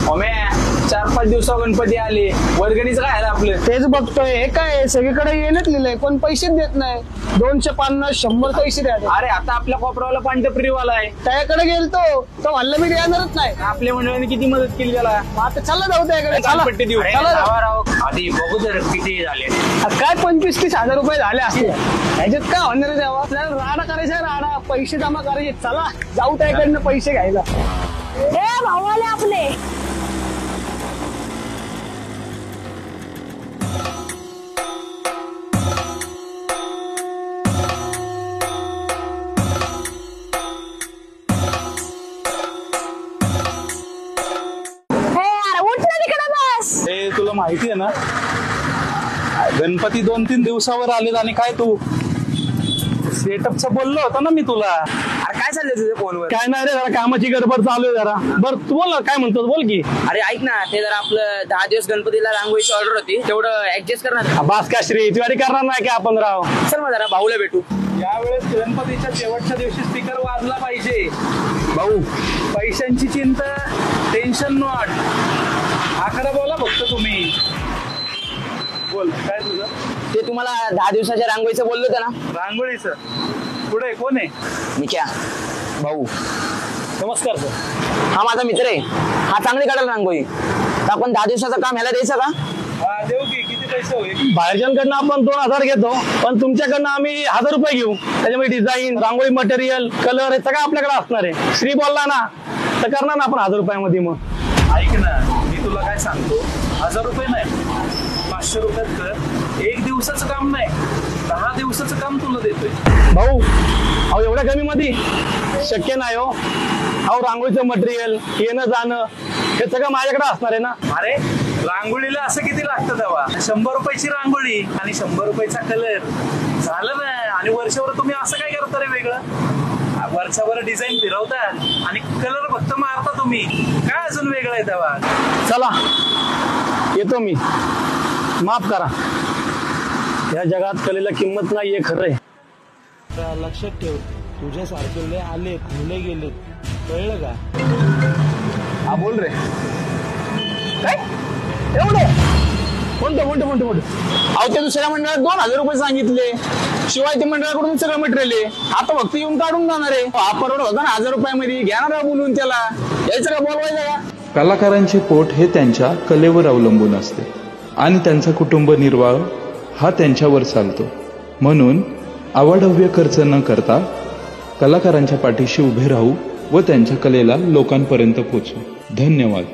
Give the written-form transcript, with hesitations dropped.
4-5 दिवसा गणपती आले, वर्गणीच काय आपलं? तेच बघतोय. हे काय सगळीकडे येणच लिहिलंय, कोण पैसेच देत नाही. 250, 100 पैसे द्या. अरे आता आपल्या कोपरावाला पांढरप्रीवाला आहे, त्याकडे गेलतो तो म्हणलं मी देणारच नाही. आपल्या मंडळाने किती मदत केली त्याला. आता चला जाऊ त्याकडे. पट्टी देऊ. आधी बघू तर किती झाले. काय 25-30 हजार रुपये झाले असते. ह्याच्यात काय होणार आहे तेव्हा? राडा करायचा, राडा पैसे जमा करायचे. चला जाऊ त्याकडनं पैसे घ्यायला. भावाले आपले तुला माहिती आहे ना, गणपती 2-3 दिवसावर आलेत आणि काय तू सेटअपचं बोललो होतो ना मी तुला. अरे काय चाललंय तुझ्या फोनवर? काय नाही रे, जरा कामाची गडबड चालू आहे जरा. बरं तू बोल, काय म्हणतो बोल की. अरे ऐक ना, ते जरा आपलं 10 दिवस गणपतीला रांगोळीची ऑर्डर होती, तेवढं ऍडजस्ट करणार. बास का श्री, ज्वारी करणार नाही का आपण राव? चल मग जरा भाऊला भेटू. यावेळेस गणपतीच्या शेवटच्या दिवशी स्पीकर वाजला पाहिजे भाऊ. पैशांची चिंता, टेन्शन नॉट. आकडा बोला फक्त तुम्ही. बोल काय तुझं? ते तुम्हाला 10 दिवसाच्या रांगोळीचं बोललो होतं ना. रांगोळीचं पुढे कोण आहे? मी क्या भाऊ. नमस्कार सर. हा माझा मित्र आहे. हा चांगली काढाल रांगोळी. तर आपण 10 दिवसाचं काम ह्याला द्यायचं का? हा देऊ की. किती पैसे होईल? बाहेरच्यांकडनं आपण 2000 घेतो, पण तुमच्याकडनं आम्ही 1000 रुपये घेऊ. त्याच्यामध्ये डिझाईन, रांगोळी मटेरियल, कलर हे सगळं आपल्याकडे असणार आहे. श्री बोलला ना तर करणार ना आपण 1000 रुपयामध्ये. मग ऐक ना, मी तुला काय सांगतो, 1000 रुपये नाही, 500 रुपयात कर. 1 दिवसाचं काम नाही, 10 दिवसाचं काम तुला देतोय भाऊ. अहो एवढ्या कमी मध्ये शक्य नाही हो. अहो रांगोळीचं मटेरियल, येणं जाणं हे सगळं माझ्याकडे असणार आहे ना. अरे रांगोळीला असं किती लागतं तेव्हा? 100 रुपयाची रांगोळी आणि 100 रुपयाचा कलर झालं ना. आणि वर्षभर तुम्ही असं काय करता रे वेगळं? वर्षभर डिझाईन फिरवतात आणि कलर फक्त मारता तुम्ही. काय अजून वेगळं आहे तेव्हा? चला येतो मी, माफ करा. या जगात कलेला किंमत नाहीये, खरंय. लक्षात ठेव, तुझ्यासारखे आले खुले गेले, कळलं का? हा बोल रे. काय एवढं? कोणतं? अहो ते दुसऱ्या मंडळात 2000 रुपये सांगितले, शिवाय ते मंडळाकडून सगळं मटेरियल आहे. आता फक्त येऊन काढून जाणार आहे. हा परवड होता ना 1000 रुपयामध्ये. घेणार बोलून त्याला, यायचं का बोलवायचं का? कलाकारांचे पोट हे त्यांच्या कलेवर अवलंबून असते आणि त्यांचा कुटुंब निर्वाह हा त्यांच्यावर चालतो. म्हणून अवाढव्य खर्च न करता कलाकारांच्या पाठीशी उभे राहू व त्यांच्या कलेला लोकांपर्यंत पोहोचू. धन्यवाद.